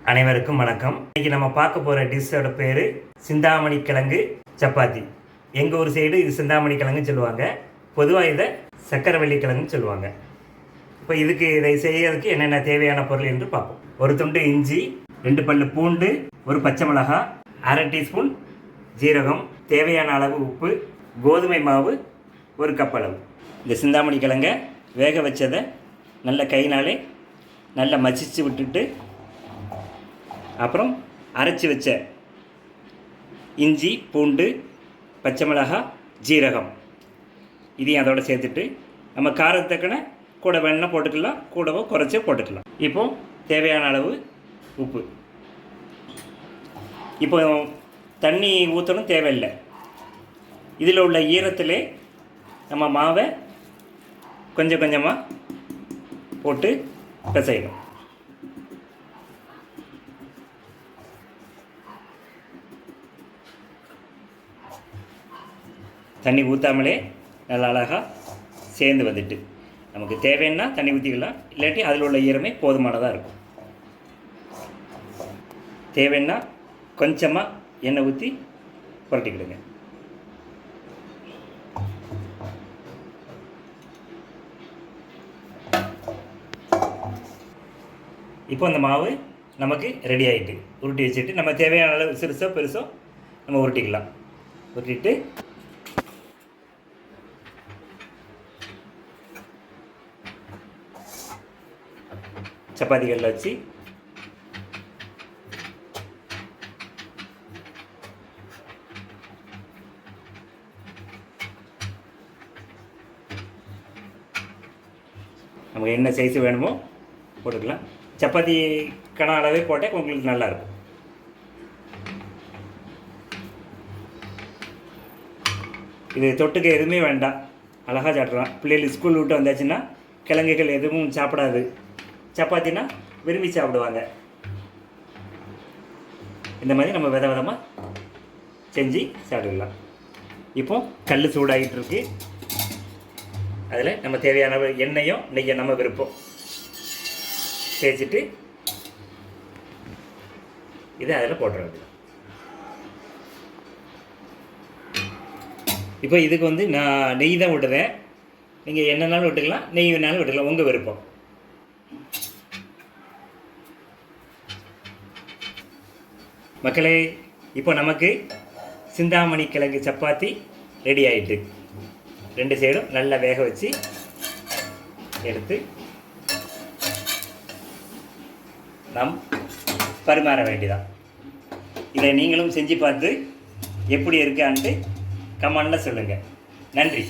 அனைவருக்கும் வணக்கம். இன்னைக்கு நம்ம பார்க்க போகிற டிஷ்ஷோட பேர் சிந்தாமணி கிழங்கு சப்பாத்தி. எங்கள் ஊர் சைடு இது சிந்தாமணி கிழங்குன்னு சொல்லுவாங்க. பொதுவாக இதை சக்கரவள்ளி கிழங்குன்னு சொல்லுவாங்க. இப்போ இதை செய்யறதுக்கு என்னென்ன தேவையான பொருள் என்று பார்ப்போம். ஒரு துண்டு இஞ்சி, 2 பல்லு பூண்டு, ஒரு பச்சை மிளகாய், 1/2 டீஸ்பூன் ஜீரகம், தேவையான அளவு உப்பு, கோதுமை மாவு 1 கப் அளவு. இந்த சிந்தாமணி கிழங்கை வேக வச்சதை நல்ல கையினாலே நல்லா மசிச்சு விட்டுட்டு, அப்புறம் அரைச்சி வச்ச இஞ்சி, பூண்டு, பச்சை மிளகாய், ஜீரகம் இதையும் அதோடு சேர்த்துட்டு நம்ம காரத்தக்கன கூட வேணுன்னா போட்டுக்கலாம், கூடவோ குறைச்சோ போட்டுக்கலாம். இப்போது தேவையான அளவு உப்பு. இப்போ தண்ணி ஊற்றணும் தேவையில்லை. இதில் உள்ள ஈரத்திலே நம்ம மாவை கொஞ்சம் கொஞ்சமாக போட்டு பிசையணும். தண்ணி ஊற்றாமலே நல்லா அழகாக சேர்ந்து வந்துட்டு நமக்கு தேவைன்னா தண்ணி ஊற்றிக்கலாம், இல்லாட்டி அதில் உள்ள ஈரமே போதுமானதாக இருக்கும். தேவைன்னா கொஞ்சமாக எண்ணெய் ஊற்றி புரட்டிக்கிடுங்க. இப்போ அந்த மாவு நமக்கு ரெடி ஆகிட்டு உருட்டி வச்சுட்டு நம்ம தேவையான அளவு சிறுசோ பெருசோ நம்ம உருட்டிக்கலாம். உருட்டிட்டு சப்பாத்திகளில் வச்சு நமக்கு என்ன சைஸ் வேணுமோ போட்டுக்கலாம். சப்பாத்தி கன அளவே போட்டால் உங்களுக்கு நல்லாயிருக்கும். இது தொட்டுக்க எதுவுமே வேண்டாம், அழகாக சாப்பிட்றலாம். பிள்ளைகள் ஸ்கூல் விட்டு வந்தாச்சுன்னா கிழங்குகள் எதுவும் சாப்பிடாது, சப்பாத்தினா விரும்பி சாப்பிடுவாங்க. இந்த மாதிரி நம்ம விதமாக செஞ்சு சாப்பிடலாம். இப்போது கல் சூடாகிட்டு இருக்கு. அதில் நம்ம தேவையான எண்ணெயும் நெய்யை நம்ம விருப்பம் தேய்ச்சிட்டு இதை அதில் போட்டுறது. இப்போ இதுக்கு நான் நெய் தான் விட்டுறேன். நீங்கள் என்னன்னாலும் விட்டுக்கலாம், நெய் வேணாலும் விட்டுக்கலாம், உங்கள் விருப்பம். மக்களே, இப்போ நமக்கு சிந்தாமணி கிழங்கு சப்பாத்தி ரெடி ஆகிட்டு 2 சைடும் நல்லா வேக வச்சு எடுத்து நாம் பரிமாற வேண்டியதான். இதை நீங்களும் செஞ்சு பார்த்து எப்படி இருக்கான்ட்டு கமெண்டில் சொல்லுங்கள். நன்றி.